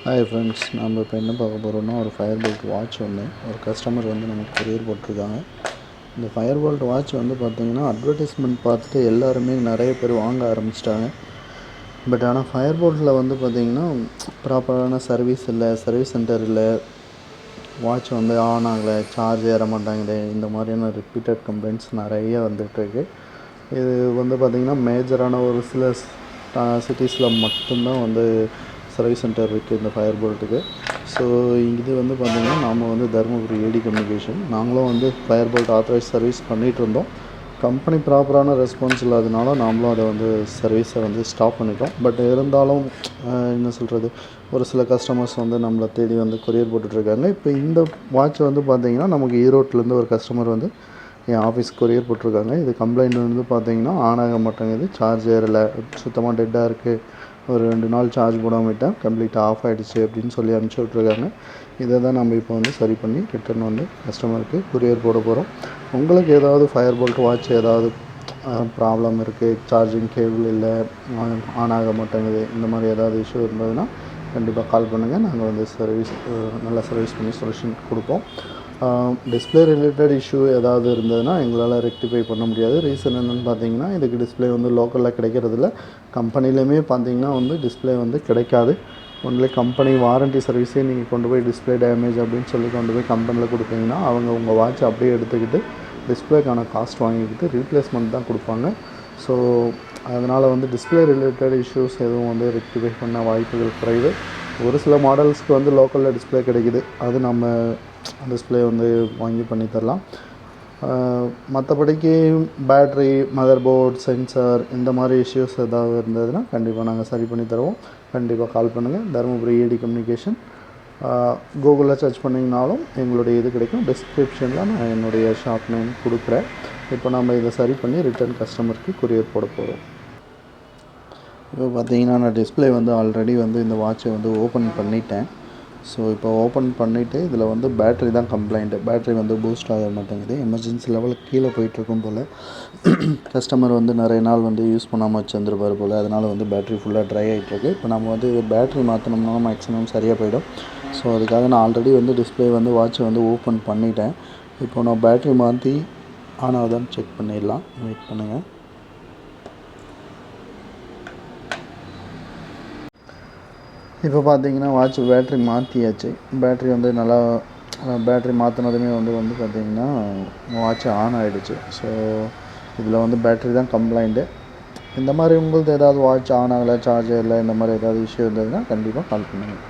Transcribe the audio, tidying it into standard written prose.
Hi friends, நம்ம இப்போ என்ன பார்க்க போகிறோம்னா ஒரு ஃபயர் போல்ட் வாட்ச் ஒரு கஸ்டமர் நமக்கு கொரியர் போட்டிருக்காங்க. இந்த ஃபயர் போல்ட் வாட்ச் பார்த்திங்கன்னா அட்வர்டைஸ்மெண்ட் பார்த்துட்டு எல்லாருமே நிறைய பேர் வாங்க ஆரம்பிச்சிட்டாங்க. பட் ஆனால் ஃபயர் போல்ட்டில் பார்த்திங்கன்னா ப்ராப்பரான சர்வீஸ் இல்லை, சர்வீஸ் சென்டர் இல்லை, வாட்ச் ஆன் ஆகலை, சார்ஜ் ஏற மாட்டாங்களே, இந்த மாதிரியான ரிப்பீட்டட் கம்ப்ளைண்ட்ஸ் நிறைய வந்துட்டுருக்கு. இது பார்த்திங்கன்னா மேஜரான ஒரு சில சிட்டிஸில் மட்டும்தான் சர்வீஸ் சென்டர் இருக்குது இந்த ஃபயர் போல்ட்டுக்கு. ஸோ இது பார்த்திங்கன்னா நாம் தருமபுரி ஏடி கம்யூனிகேஷன், நாங்களும் ஃபயர் போல்ட் ஆத்தரைஸ் சர்வீஸ் பண்ணிகிட்ருந்தோம். கம்பெனி ப்ராப்பரான ரெஸ்பான்ஸ் இல்லாதனால நாமளும் அதை சர்வீஸை ஸ்டாப் பண்ணிட்டோம். பட் இருந்தாலும் என்ன சொல்கிறது, ஒரு சில கஸ்டமர்ஸ் நம்மளை தேடி கொரியர் போட்டுட்ருக்காங்க. இப்போ இந்த வாட்ச் பார்த்திங்கன்னா நமக்கு ஈரோட்டிலேருந்து ஒரு கஸ்டமர் என் ஆஃபீஸ் கொரியர் போட்டிருக்காங்க. இது கம்ப்ளைண்ட் பார்த்திங்கன்னா ஆன் ஆக மாட்டேங்குது, சார்ஜ் ஏறலை, சுத்தமாக டெட்டாக இருக்குது, ஒரு 2 நாள் சார்ஜ் போடாமல் விட்டால் கம்ப்ளீட்டாக ஆஃப் ஆகிடுச்சு அப்படின்னு சொல்லி அனுப்பிச்சி விட்ருக்காங்க. இதை தான் நம்ம இப்போ சரி பண்ணி ரிட்டர்ன் கஸ்டமருக்கு கொரியர் போட போகிறோம். உங்களுக்கு ஏதாவது ஃபயர் போல்ட் வாட்ச் ஏதாவது ப்ராப்ளம் இருக்குது, சார்ஜிங் கேபிள் இல்லை, ஆன் ஆக மாட்டேங்குது, இந்த மாதிரி ஏதாவது இஷ்யூ இருந்ததுன்னா கண்டிப்பாக கால் பண்ணுங்கள். நாங்கள் சர்வீஸ் நல்லா சர்வீஸ் பண்ணி சொல்யூஷன் கொடுப்போம். டிஸ்பிளே ரிலேட்டட் இஷ்யூ ஏதாவது இருந்ததுன்னா எங்களால் ரெக்டிஃபை பண்ண முடியாது. ரீசன் என்னென்னு பார்த்தீங்கன்னா, இதுக்கு டிஸ்பிளே லோக்கலில் கிடைக்கிறதில்ல. கம்பெனிலையுமே பார்த்தீங்கன்னா டிஸ்பிளே கிடைக்காது. ஒன்லி கம்பெனி வாரண்ட்டி சர்வீஸே நீங்கள் கொண்டு போய் டிஸ்பிளே டேமேஜ் அப்படின்னு சொல்லி கொண்டு போய் கம்பெனியில் கொடுத்தீங்கன்னா அவங்க உங்கள் வாட்ச் அப்படியே எடுத்துக்கிட்டு டிஸ்பிளேக்கான காஸ்ட் வாங்கிக்கிட்டு ரீப்ளேஸ்மெண்ட் தான் கொடுப்பாங்க. ஸோ அதனால் டிஸ்பிளே ரிலேட்டட் இஷ்யூஸ் எதுவும் ரெக்டிஃபை பண்ண வாய்ப்புகள் குறைவு. ஒரு சில மாடல்ஸ்க்கு லோக்கலில் டிஸ்பிளே கிடைக்குது, அது நம்ம டிஸ்பிளே வாங்கி பண்ணி தரலாம். மற்றபடிக்கு பேட்ரி, மதர் போர்ட், சென்சார் இந்த மாதிரி இஷ்யூஸ் ஏதாவது இருந்ததுன்னா கண்டிப்பாக நாங்கள் சரி பண்ணி தருவோம். கண்டிப்பாக கால் பண்ணுங்கள். தருமபுரி ஏடி கம்யூனிகேஷன், கூகுளில் சர்ச் பண்ணிங்கனாலும் எங்களுடைய இது கிடைக்கும். டிஸ்கிரிப்ஷனில் நான் என்னுடைய ஷாப் நேம் கொடுக்குறேன். இப்போ நம்ம இதை சரி பண்ணி ரிட்டர்ன் கஸ்டமருக்கு கொரியர் போட போகிறோம். இப்போ பார்த்தீங்கன்னா நான் டிஸ்பிளே ஆல்ரெடி இந்த வாட்சை ஓப்பன் பண்ணிட்டேன். ஸோ இப்போ ஓப்பன் பண்ணிவிட்டு இதில் பேட்ரி தான் கம்ப்ளைண்ட்டு. பேட்ரி பூஸ்ட் ஆக மாட்டேங்குது, எமர்ஜென்சி லெவலுக்கு கீழே போயிட்டுருக்கும் போல். கஸ்டமர் நிறைய நாள் யூஸ் பண்ணாமல் வச்சுருந்துருப்பார் போல், அதனால் பேட்ரி ஃபுல்லாக ட்ரை ஆகிட்டுருக்கு. இப்போ நம்ம பேட்ரி மாற்றினோம்னா மேக்ஸிமம் சரியாக போயிடும். ஸோ அதுக்காக நான் ஆல்ரெடி டிஸ்பிளே வாட்சை ஓப்பன் பண்ணிட்டேன். இப்போ நான் பேட்ரி மாற்றி ஆன் ஆகுதான்னு செக் பண்ணிடலாம். வெயிட் பண்ணுங்கள். இப்போ பார்த்தீங்கன்னா வாட்ச் பேட்ரி மாற்றியாச்சு. பேட்ரி நல்லா பேட்ரி மாற்றினதுமே பார்த்திங்கன்னா வாட்ச் ஆன் ஆகிடுச்சு. ஸோ இதில் பேட்ரி தான் கம்ப்ளைண்ட்டு. இந்த மாதிரி உங்களுக்கு ஏதாவது வாட்ச் ஆன் ஆகலை, சார்ஜர் இல்லை, இந்த மாதிரி ஏதாவது இஷ்யூ இருந்ததுன்னா கண்டிப்பாக கால் பண்ணுங்கள்.